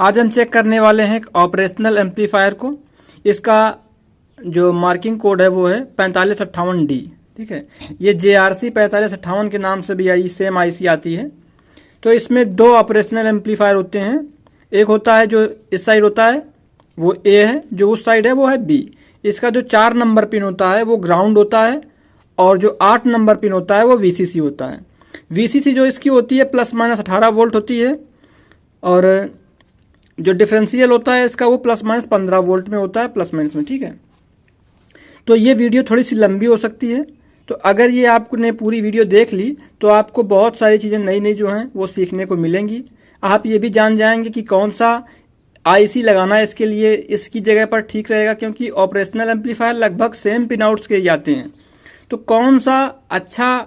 आज हम चेक करने वाले हैं ऑपरेशनल एम्पलीफायर को। इसका जो मार्किंग कोड है वो है 4558D। ठीक है, ये JRC 4558 के नाम से भी आई सेम आईसी आती है। तो इसमें दो ऑपरेशनल एम्पलीफायर होते हैं। एक होता है जो इस साइड होता है वो A है, जो उस साइड है वो है B। इसका जो 4 नंबर पिन होता है वो ग्राउंड होता है और जो 8 नंबर पिन होता है वो VCC होता है। VCC जो इसकी होती है ±18 वोल्ट होती है और जो डिफरेंशियल होता है इसका वो ±15 वोल्ट में होता है, प्लस माइनस में। ठीक है, तो ये वीडियो थोड़ी सी लंबी हो सकती है, तो अगर ये आपने पूरी वीडियो देख ली तो आपको बहुत सारी चीज़ें नई नई जो हैं वो सीखने को मिलेंगी। आप ये भी जान जाएंगे कि कौन सा आईसी लगाना है इसके लिए, इसकी जगह पर ठीक रहेगा, क्योंकि ऑपरेशनल एम्पलीफायर लगभग सेम पिन आउट्स के ही आते हैं। तो कौन सा अच्छा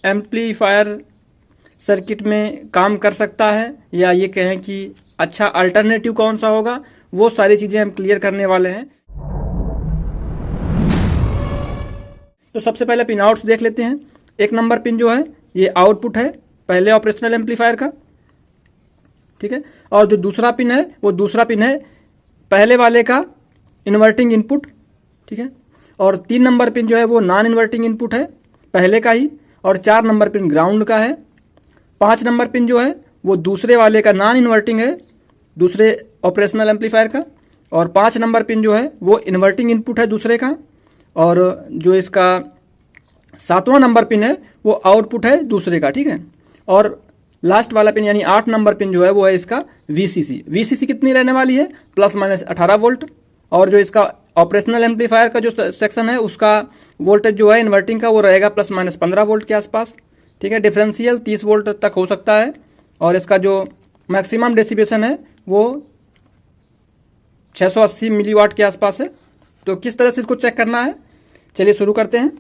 एम्पलीफायर सर्किट में काम कर सकता है, या ये कहें कि अच्छा अल्टरनेटिव कौन सा होगा, वो सारी चीज़ें हम क्लियर करने वाले हैं। तो सबसे पहले पिन आउट्स देख लेते हैं। एक नंबर पिन जो है ये आउटपुट है पहले ऑपरेशनल एम्पलीफायर का। ठीक है, और जो दूसरा पिन है वो दूसरा पिन है पहले वाले का इन्वर्टिंग इनपुट। ठीक है, और 3 नंबर पिन जो है वो नॉन इन्वर्टिंग इनपुट है पहले का ही, और 4 नंबर पिन ग्राउंड का है। 5 नंबर पिन जो है वो दूसरे वाले का नॉन इन्वर्टिंग है, दूसरे ऑपरेशनल एम्पलीफायर का, और 5 नंबर पिन जो है वो इन्वर्टिंग इनपुट है दूसरे का, और जो इसका 7वां नंबर पिन है वो आउटपुट है दूसरे का। ठीक है, और लास्ट वाला पिन यानी 8 नंबर पिन जो है वो है इसका VCC। VCC कितनी रहने वाली है, ±18 वोल्ट, और जो इसका ऑपरेशनल एम्पलीफायर का जो सेक्शन है उसका वोल्टेज जो है इन्वर्टिंग का वो रहेगा ±15 वोल्ट के आसपास। ठीक है, डिफरेंशियल 30 वोल्ट तक हो सकता है, और इसका जो मैक्सिमम डेसिबेशन है वो 680 मिलीवाट के आसपास है। तो किस तरह से इसको चेक करना है, चलिए शुरू करते हैं।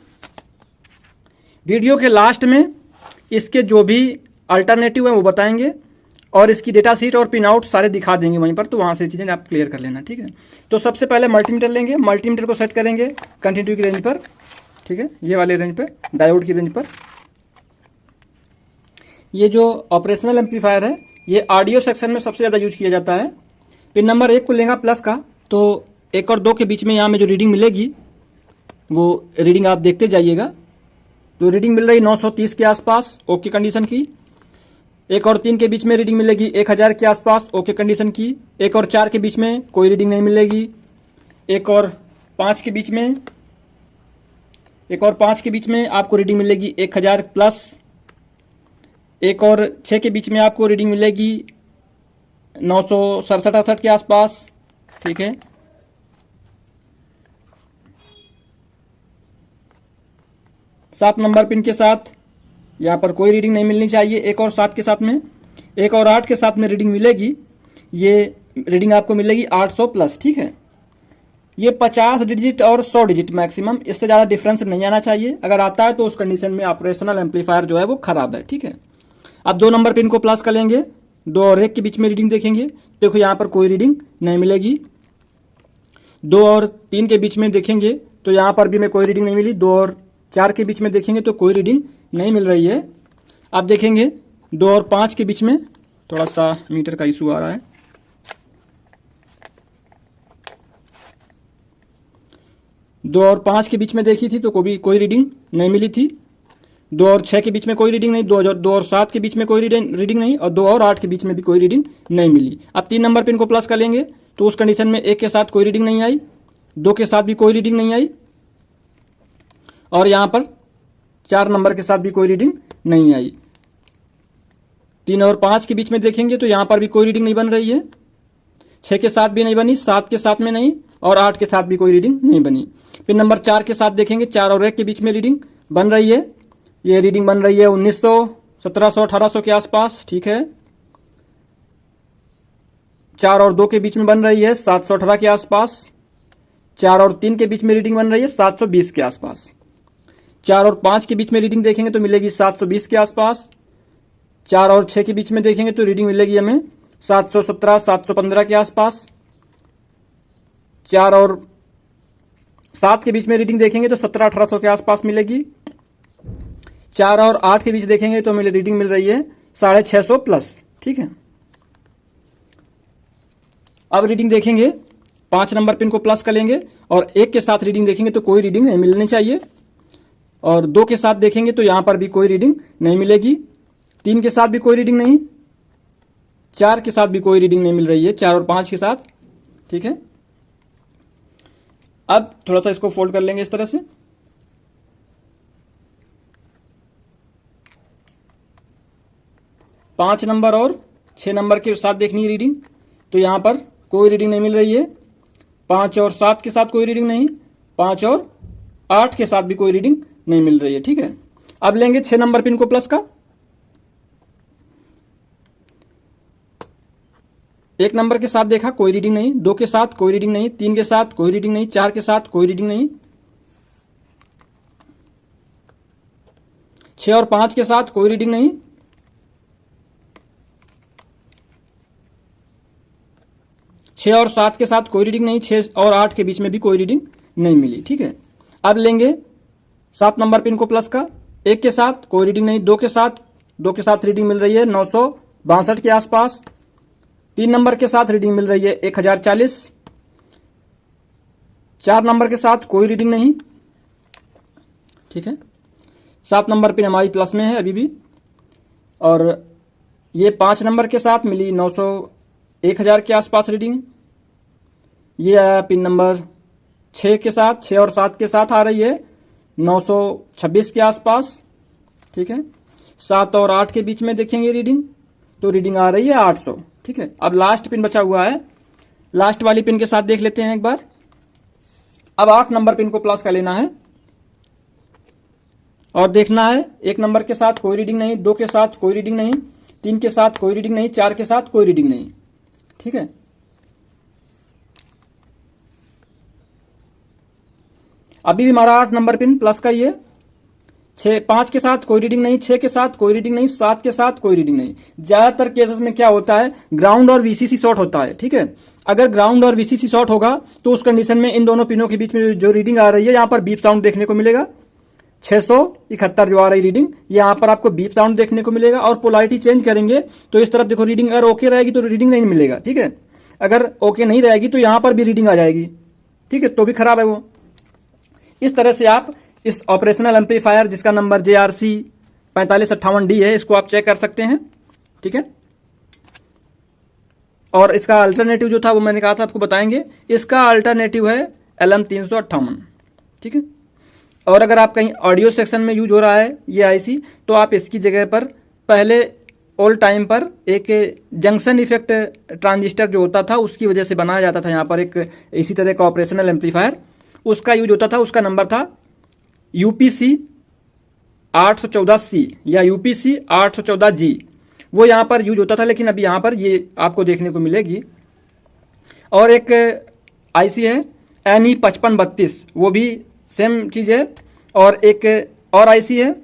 वीडियो के लास्ट में इसके जो भी अल्टरनेटिव है वो बताएंगे, और इसकी डेटा शीट और पिन आउट सारे दिखा देंगे वहीं पर, तो वहाँ से चीज़ें आप क्लियर कर लेना। ठीक है, तो सबसे पहले मल्टीमीटर लेंगे। मल्टीमीटर को सेट करेंगे कंटिन्यू की रेंज पर। ठीक है, ये वाले रेंज पर, डायोड की रेंज पर। ये जो ऑपरेशनल एम्पलीफायर है ये ऑडियो सेक्शन में सबसे ज़्यादा यूज किया जाता है। पिन नंबर 1 को लेगा प्लस का, तो 1 और 2 के बीच में यहाँ में जो रीडिंग मिलेगी वो रीडिंग आप देखते जाइएगा। तो रीडिंग मिल रही 930 के आसपास, ओके कंडीशन की। 1 और 3 के बीच में रीडिंग मिलेगी 1000 के आसपास, ओके कंडीशन की। 1 और 4 के बीच में कोई रीडिंग नहीं मिलेगी। 1 और 5 के बीच में, 1 और 5 के बीच में आपको रीडिंग मिलेगी 1000 प्लस। 1 और 6 के बीच में आपको रीडिंग मिलेगी 967-68 के आसपास। ठीक है, 7 नंबर पिन के साथ यहाँ पर कोई रीडिंग नहीं मिलनी चाहिए। 1 और 7 के साथ में, 1 और 8 के साथ में रीडिंग मिलेगी, ये रीडिंग आपको मिलेगी 800 प्लस। ठीक है, ये 50 डिजिट और 100 डिजिट मैक्सिमम, इससे ज़्यादा डिफरेंस नहीं आना चाहिए। अगर आता है तो उस कंडीशन में ऑपरेशनल एम्पलीफायर जो है वो खराब है। ठीक है, अब 2 नंबर पिन को प्लस कर लेंगे, 2 और 1 के बीच में रीडिंग देखेंगे, देखो यहाँ पर कोई रीडिंग नहीं मिलेगी। 2 और 3 के बीच में देखेंगे तो यहाँ पर भी हमें कोई रीडिंग नहीं मिली। 2 और 4 के बीच में देखेंगे तो कोई रीडिंग नहीं मिल रही है। अब देखेंगे 2 और 5 के बीच में, थोड़ा सा मीटर का इशू आ रहा है। 2 और 5 के बीच में देखी थी तो कोई रीडिंग नहीं मिली थी। 2 और 6 के बीच में कोई रीडिंग नहीं, 2 और 7 के बीच में कोई रीडिंग नहीं, और 2 और 8 के बीच में भी कोई रीडिंग नहीं मिली। अब 3 नंबर पिन को प्लस कर लेंगे तो उस कंडीशन में 1 के साथ कोई रीडिंग नहीं आई, 2 के साथ भी कोई रीडिंग नहीं आई, और यहाँ पर 4 नंबर के साथ भी कोई रीडिंग नहीं आई। 3 और 5 के बीच में देखेंगे तो यहाँ पर भी कोई रीडिंग नहीं बन रही है। 6 के साथ भी नहीं बनी, 7 के साथ में नहीं, और 8 के साथ भी कोई रीडिंग नहीं बनी। पिन नंबर 4 के साथ देखेंगे, 4 और 1 के बीच में रीडिंग बन रही है। ये रीडिंग बन रही है 1900, 1700, 1800 के आसपास। ठीक है, 4 और 2 के बीच में बन रही है 718 के आसपास। 4 और 3 के बीच में रीडिंग बन रही है 720 के आसपास। 4 और 5 के बीच में रीडिंग देखेंगे तो मिलेगी 720 के आसपास। 4 और 6 के बीच में देखेंगे तो रीडिंग मिलेगी हमें 717, 715 के आसपास। 4 और 7 के बीच में रीडिंग देखेंगे तो 1700-1800 के आसपास मिलेगी। 4 और 8 के बीच देखेंगे तो हमें रीडिंग मिल रही है 650 प्लस। ठीक है, अब रीडिंग देखेंगे, 5 नंबर पिन को प्लस कर लेंगे और 1 के साथ रीडिंग देखेंगे तो कोई रीडिंग नहीं मिलनी चाहिए, और 2 के साथ देखेंगे तो यहां पर भी कोई रीडिंग नहीं मिलेगी, 3 के साथ भी कोई रीडिंग नहीं, 4 के साथ भी कोई रीडिंग नहीं मिल रही है, 4 और 5 के साथ। ठीक है, अब थोड़ा सा इसको फोल्ड कर लेंगे इस तरह से। पांच नंबर और 6 नंबर के साथ देखनी है रीडिंग, तो यहां पर कोई रीडिंग नहीं मिल रही है, 5 और 7 के साथ कोई रीडिंग नहीं, 5 और 8 के साथ भी कोई रीडिंग नहीं मिल रही है। ठीक है, अब लेंगे 6 नंबर पिन को प्लस का। 1 नंबर के साथ देखा कोई रीडिंग नहीं, 2 के साथ कोई रीडिंग नहीं, 3 के साथ कोई रीडिंग नहीं, 4 के साथ कोई रीडिंग नहीं, 6 और 5 के साथ कोई रीडिंग नहीं, 6 और 7 के साथ कोई रीडिंग नहीं, 6 और 8 के बीच में भी कोई रीडिंग नहीं मिली। ठीक है, अब लेंगे 7 नंबर पिन को प्लस का। 1 के साथ कोई रीडिंग नहीं, 2 के साथ रीडिंग मिल रही है 962 के आसपास, 3 नंबर के साथ रीडिंग मिल रही है 1040, 4 नंबर के साथ कोई रीडिंग नहीं। ठीक है, 7 नंबर पिन हमारी प्लस में है अभी भी, और ये 5 नंबर के साथ मिली 1000 के आसपास रीडिंग। ये आया पिन नंबर 6 के साथ, 6 और 7 के साथ आ रही है 926 के आसपास। ठीक है, 7 और 8 के बीच में देखेंगे रीडिंग, तो रीडिंग आ रही है 800। ठीक है, अब लास्ट पिन बचा हुआ है, लास्ट वाली पिन के साथ देख लेते हैं एक बार। अब 8 नंबर पिन को प्लस कर लेना है और देखना है 1 नंबर के साथ कोई रीडिंग नहीं, 2 के साथ कोई रीडिंग नहीं, 3 के साथ कोई रीडिंग नहीं, 4 के साथ कोई रीडिंग नहीं। ठीक है, अभी भी हमारा 8 नंबर पिन प्लस का ही है। 5 के साथ कोई रीडिंग नहीं, 6 के साथ कोई रीडिंग नहीं, 7 के साथ कोई रीडिंग नहीं। ज्यादातर केसेस में क्या होता है, ग्राउंड और वीसीसी शॉर्ट होता है। ठीक है, अगर ग्राउंड और वीसीसी शॉर्ट होगा तो उस कंडीशन में इन दोनों पिनों के बीच में जो रीडिंग आ रही है, यहां पर बीप साउंड देखने को मिलेगा। 671 जो आ रही रीडिंग, यहां पर आपको बीप साउंड देखने को मिलेगा। और पोलैरिटी चेंज करेंगे तो इस तरफ देखो, रीडिंग अगर ओके रहेगी तो रीडिंग नहीं मिलेगा। ठीक है, अगर ओके नहीं रहेगी तो यहां पर भी रीडिंग आ जाएगी। ठीक है, तो भी खराब है वो। इस तरह से आप इस ऑपरेशनल एम्पलीफायर जिसका नंबर JRC 4558D है, इसको आप चेक कर सकते हैं। ठीक है, और इसका अल्टरनेटिव जो था वो मैंने कहा था आपको बताएंगे। इसका अल्टरनेटिव है LM358। ठीक है, और अगर आप कहीं ऑडियो सेक्शन में यूज हो रहा है ये आईसी, तो आप इसकी जगह पर पहले ओल्ड टाइम पर एक जंक्शन इफेक्ट ट्रांजिस्टर जो होता था उसकी वजह से बनाया जाता था यहाँ पर एक इसी तरह का ऑपरेशनल एम्पलीफायर, उसका यूज होता था। उसका नंबर था UPC 814C या UPC 814G, वो यहाँ पर यूज होता था, लेकिन अभी यहाँ पर ये आपको देखने को मिलेगी। और एक आईसी है NE 5532, वो भी सेम चीज़ है। और एक और आईसी है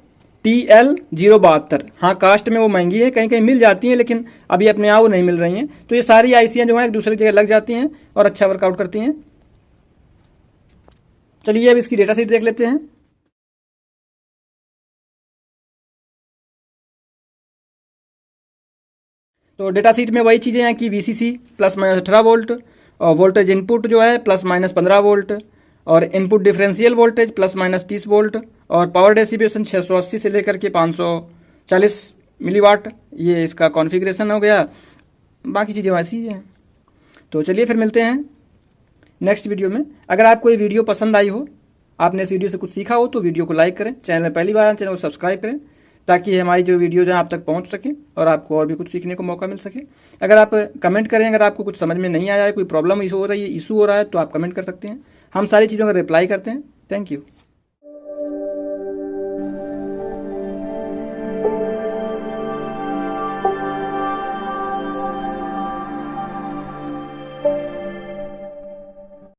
TL 072। हाँ, कास्ट में वो महंगी है, कहीं कहीं मिल जाती हैं, लेकिन अभी अपने यहाँ वो नहीं मिल रही हैं। तो ये सारी आईसियाँ जो हैं एक दूसरी जगह लग जाती हैं और अच्छा वर्कआउट करती हैं। चलिए अब इसकी डेटा शीट देख लेते हैं। तो डेटा शीट में वही चीज़ें हैं कि VCC ±18 वोल्ट, और वोल्टेज इनपुट जो है ±15 वोल्ट, और इनपुट डिफरेंशियल वोल्टेज ±30 वोल्ट, और पावर डेसिपेशन 680 से लेकर के 540 मिलीवाट। ये इसका कॉन्फ़िगरेशन हो गया, बाकी चीज़ें वैसी ही हैं। तो चलिए फिर मिलते हैं नेक्स्ट वीडियो में। अगर आपको ये वीडियो पसंद आई हो, आपने इस वीडियो से कुछ सीखा हो, तो वीडियो को लाइक करें, चैनल में पहली बार चैनल को सब्सक्राइब करें, ताकि हमारी जो वीडियोज हैं आप तक पहुंच सके और आपको और भी कुछ सीखने को मौका मिल सके। अगर आप कमेंट करें, अगर आपको कुछ समझ में नहीं आया है, कोई प्रॉब्लम इशू हो रहा है, तो आप कमेंट कर सकते हैं। हम सारी चीज़ों का रिप्लाई करते हैं। Thank you.